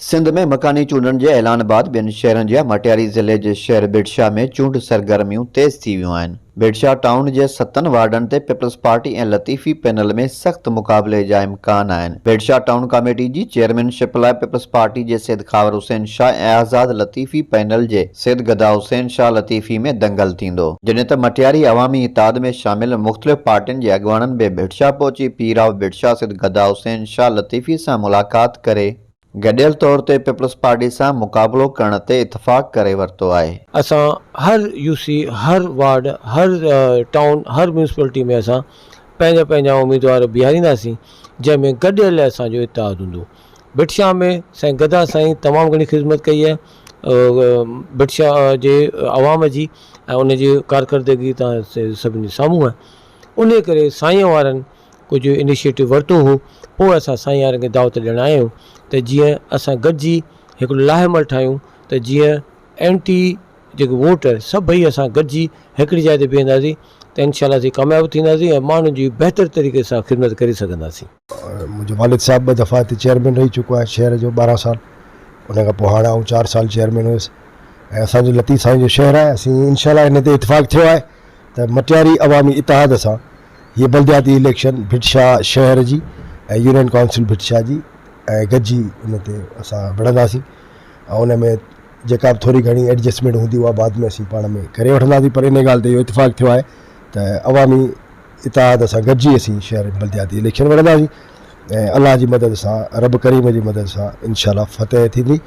सिंध में मकानी चूंडनि जे ऐलान बाद ॿियनि शहरनि जा मटियारी ज़िले जे शहर बिडशा में चूंड सरगर्मियूं तेज़ थी वियूं आहिनि। बिडशा टाउन जे 7 वार्डनि ते पीपल्स पार्टी ऐं लतीफ़ी पैनल में सख़्त मुक़ाबले जा इम्कान आहिनि। बिडशा टाउन कमेटी जी चेयरमैनशिप लाइ पीपल्स पार्टी जे सैद खावर हुसैन शाह ऐं आज़ाद लतीफ़ी पैनल जे सैद गदा हुसैन शाह लतीफ़ी में दंगल थींदो, जॾहिं त मटियारी अवामी इत्तेहाद में शामिल मुख़्तलिफ़ पार्टियुनि जे अॻुवाननि बि बिडशा पहुची पीराव बिडशा सैद गदा हुसैन शाह लतीफ़ी सां मुलाक़ात करे गडियल तौर ते पीपल्स पार्टी सां मुक़ाबलो करण ते इतफ़ाक़ करे वरितो आहे। असां हर यूसी, हर वार्ड, हर टाउन, हर म्यूनसिपलिटी में असां पंहिंजा पंहिंजा उम्मीदवार बीहारींदासीं, जंहिंमें गडियल असांजो इत्तेहाद हूंदो। बिडशा में साईं गदा साईं तमामु घणी ख़िदमत कई आहे बिडशा जे अवाम जी, ऐं उन जी कारकर्दगी तव्हां सभिनी साम्हूं आहे। उन करे साईं वारनि कुझु इनिशिएटिव वरितो हो, पोइ असां साईं वारनि खे दावत ॾियणु आया आहियूं त जीअं असां गॾिजी हिकिड़ो लाहेमल ठाहियूं त जीअं एंटी जेके वोटर सभई असां गॾिजी हिकिड़ी जाइ ते बीहंदासीं त इंशाल्लाह असीं कामयाबु थींदासीं ऐं माण्हुनि जी बहितर तरीक़े सां ख़िदमत करे सघंदासीं। मुंहिंजो वालिद साहिबु 2 दफ़ा हिते चेयरमैन रही चुको आहे शहर जो 12 साल, उन खां पोइ हाणे 4 साल चेयरमैन हुयुसि ऐं असांजो लतीफ़ साईं जो शहर आहे। असीं इंशाल्लाह इन ते इतफ़ाक़ थियो आहे त मटियारी अवामी इत्तेहाद सां हीअ बल्दियाती इलेक्शन बिडशा शहर जी ऐं यूनियन काउंसिल बिडशा जी ऐं गॾिजी उन ते असां विढ़ंदासीं ऐं उन में जेका बि थोरी घणी एडजस्टमेंट हूंदी उहा बाद में असीं पाण में करे वठंदासीं। पर इन ॻाल्हि ते इहो इतफ़ाक़ थियो आहे त अवामी इत्तेहाद सां गॾिजी असीं शहर बल्दियाती इलेक्शन विढ़ंदासीं ऐं अलाह जी मदद सां, रब करीम जी मदद सां इंशाल्लाह फतेह थींदी।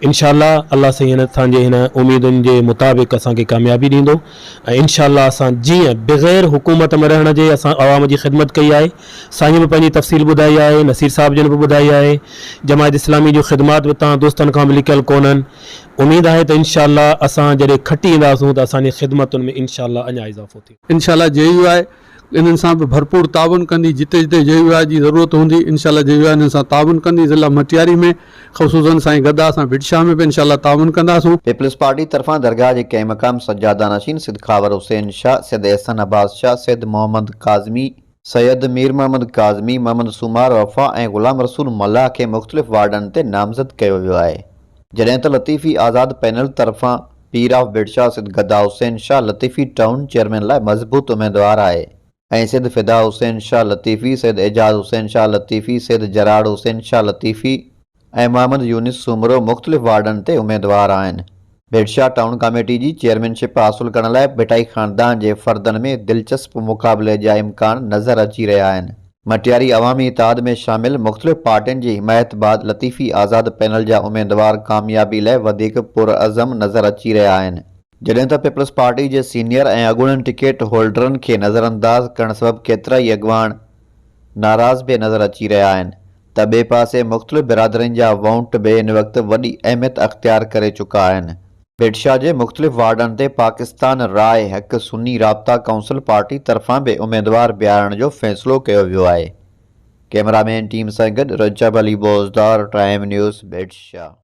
इंशाल्लाह अल्लाह साईं असांजे हिन उम्मीदुनि जे मुताबिक़ असांखे कामयाबी ॾींदो ऐं इंशाल्लाह असां जीअं बग़ैर हुकूमत में रहण जे असां आवाम जी ख़िदमत कई आहे। साईं बि पंहिंजी तफ़सील ॿुधाई आहे, नसीर साहिब जन बि ॿुधाई आहे, जमायत इस्लामी जूं ख़िदमात बि तव्हां दोस्तनि खां बि लिकियल कोन्हनि। उमेदु आहे त इंशाल्लाह असां जॾहिं खटी ईंदासूं त असांजी ख़िदमतुनि में इंशाल्लाह अञा इज़ाफ़ो थींदो। इंशाल्लाह JUI इन्हनि सां बि भरपूर ताउन कंदी, जिते जिते JUI जी ज़रूरत हूंदी इंशाल्लाह JUI इन्हनि सां ताउन कंदी। ज़िला मटियारी में ख़ुसूसन साईं गदा सां बिडशा में बि इंशाल्लाह ताउन कंदासूं। पीपल्स पार्टी तरफां दरगाह जे कंहिं मक़ाम सज्जादा नशीन सैद खावर हुसैन शाह, सैद एहसन अब्बास शाह, सैद मोहम्मद काज़मी, सैयद मीर मोहम्मद काज़मी, मोहम्मद सुमार वफ़ा ऐं ग़ुलाम रसूल मल्लाह खे मुख़्तलिफ़ वार्डनि ते नामज़द कयो वियो आहे, जॾहिं त लतीफ़ी आज़ाद पैनल तरफ़ां पीराव बिडशा सैद गदा हुसैन शाह लतीफ़ी टाउन चेयरमैन लाइ मज़बूत उम्मीदवार आहे ऐं सैद फ़िदा हुसैन शाह लतीफ़ी, सैद एजाज़ हुसैन शाह लतीफ़ी, सैद जराड़ हुसैन शाह लतीफ़ी ऐं मोहम्मद यूनिस सुमरो मुख़्तलिफ़ वार्डनि ते उम्मीदवार आहिनि। बिडशा टाउन कमेटी जी चेयरमैनशिप हासिलु करण लाइ बिटाई ख़ानदान जे फ़र्दनि में दिलचस्प मुक़ाबले जा इम्कान नज़र अची रहिया आहिनि। मटियारी अवामी इत्तेहाद में शामिल मुख़्तलिफ़ पार्टियुनि जी हिमायत बाद लतीफ़ी आज़ाद पैनल जा उम्मीदवार कामयाबी लाइ वधीक पुरअज़म नज़र अची रहिया आहिनि, जॾहिं त पीपल्स पार्टी जे सीनियर ऐं अॻूणनि टिकट होल्डरनि खे नज़रअंदाज़ करण सबबि केतिरा ई अॻुवान नाराज़ बि नज़र अची रहिया आहिनि। त ॿिए पासे मुख़्तलिफ़ बिरादरियुनि जा वोट बि इन वक़्तु वॾी अहमियत अख़्तियार करे चुका आहिनि। बिडशा जे मुख़्तलिफ़ वार्डनि ते पाकिस्तान राय हक़ सुन्नी राब्ता काउंसिल पार्टी तरफ़ां बि उम्मीदवार बीहारण जो फ़ैसिलो कयो वियो आहे। कैमरामैन टीम सां गॾु रजब अली बोज़दार, टाइम न्यूज़, बिडशा।